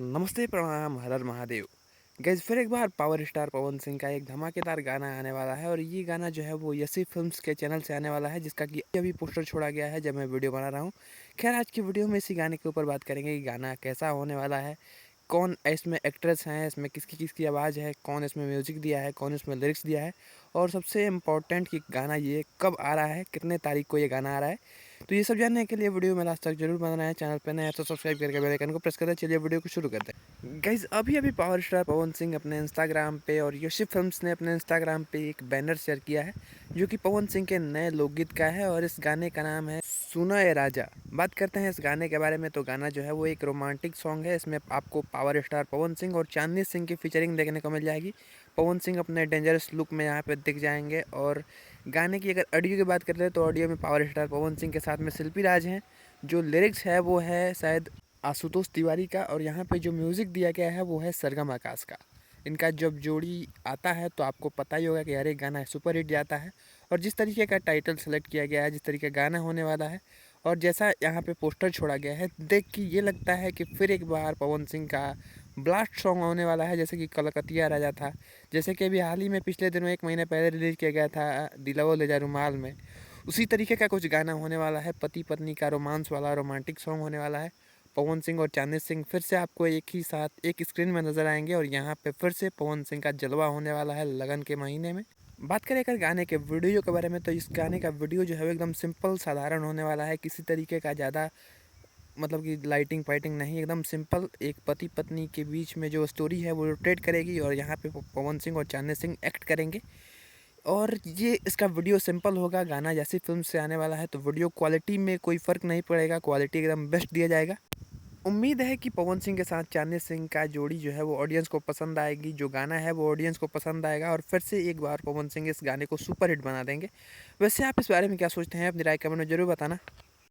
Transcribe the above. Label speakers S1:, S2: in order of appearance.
S1: नमस्ते, प्रणाम, हर हर महादेव। गाइस फिर एक बार पावर स्टार पवन सिंह का एक धमाकेदार गाना आने वाला है और ये गाना जो है वो यसी फिल्म्स के चैनल से आने वाला है, जिसका कि अभी पोस्टर छोड़ा गया है जब मैं वीडियो बना रहा हूँ। खैर, आज की वीडियो में इसी गाने के ऊपर बात करेंगे कि गाना कैसा होने वाला है, कौन इसमें एक्ट्रेस हैं, इसमें किसकी किसकी आवाज़ है, कौन इसमें म्यूज़िक दिया है, कौन इसमें लिरिक्स दिया है, और सबसे इम्पोर्टेंट कि गाना ये कब आ रहा है, कितने तारीख को ये गाना आ रहा है। तो ये सब जानने के लिए वीडियो में लास्ट तक जरूर बनाना है। चैनल पर नया है तो सब्सक्राइब करके बेल आइकन को प्रेस करते हैं। चलिए वीडियो को शुरू करते हैं। गाइज अभी पावर स्टार पवन सिंह अपने इंस्टाग्राम पे और यशी फिल्म्स ने अपने इंस्टाग्राम पे एक बैनर शेयर किया है जो कि पवन सिंह के नए लोकगीत का है और इस गाने का नाम है सुना ए राजा। बात करते हैं इस गाने के बारे में। तो गाना जो है वो एक रोमांटिक सॉन्ग है। इसमें आपको पावर स्टार पवन सिंह और चांदनी सिंह की फीचरिंग देखने को मिल जाएगी। पवन सिंह अपने डेंजरस लुक में यहाँ पे दिख जाएंगे। और गाने की अगर ऑडियो की बात करते हैं तो ऑडियो में पावर स्टार पवन सिंह के साथ में शिल्पी राज हैं। जो लिरिक्स है वो है शायद आशुतोष तिवारी का, और यहाँ पे जो म्यूज़िक दिया गया है वो है सरगम आकाश का। इनका जब जोड़ी आता है तो आपको पता ही होगा कि हर एक गाना सुपर हिट जाता है। और जिस तरीके का टाइटल सेलेक्ट किया गया है, जिस तरीके का गाना होने वाला है, और जैसा यहाँ पे पोस्टर छोड़ा गया है, देख के ये लगता है कि फिर एक बार पवन सिंह का ब्लास्ट सॉन्ग होने वाला है, जैसे कि कलकतिया राजा था, जैसे कि अभी हाल ही में पिछले दिनों 1 महीने पहले रिलीज़ किया गया था दिलाओ ले जा रुमाल में। उसी तरीके का कुछ गाना होने वाला है। पति पत्नी का रोमांस वाला रोमांटिक सॉन्ग होने वाला है। पवन सिंह और चांदनी सिंह फिर से आपको एक ही साथ एक स्क्रीन में नज़र आएंगे और यहाँ पे फिर से पवन सिंह का जलवा होने वाला है लगन के महीने में। बात करें अगर गाने के वीडियो के बारे में, तो इस गाने का वीडियो जो है वो एकदम सिंपल साधारण होने वाला है। किसी तरीके का ज़्यादा मतलब कि लाइटिंग फाइटिंग नहीं, एकदम सिंपल एक पति पत्नी के बीच में जो स्टोरी है वो रोटेट करेगी और यहाँ पे पवन सिंह और चांदनी सिंह एक्ट करेंगे। और ये इसका वीडियो सिंपल होगा। गाना जैसी फिल्म से आने वाला है तो वीडियो क्वालिटी में कोई फ़र्क नहीं पड़ेगा, क्वालिटी एकदम बेस्ट दिया जाएगा। उम्मीद है कि पवन सिंह के साथ चांदनी सिंह का जोड़ी जो है वो ऑडियंस को पसंद आएगी, जो गाना है वो ऑडियंस को पसंद आएगा और फिर से एक बार पवन सिंह इस गाने को सुपर हिट बना देंगे। वैसे आप इस बारे में क्या सोचते हैं? अपनी राय कमेंट में ज़रूर बताना।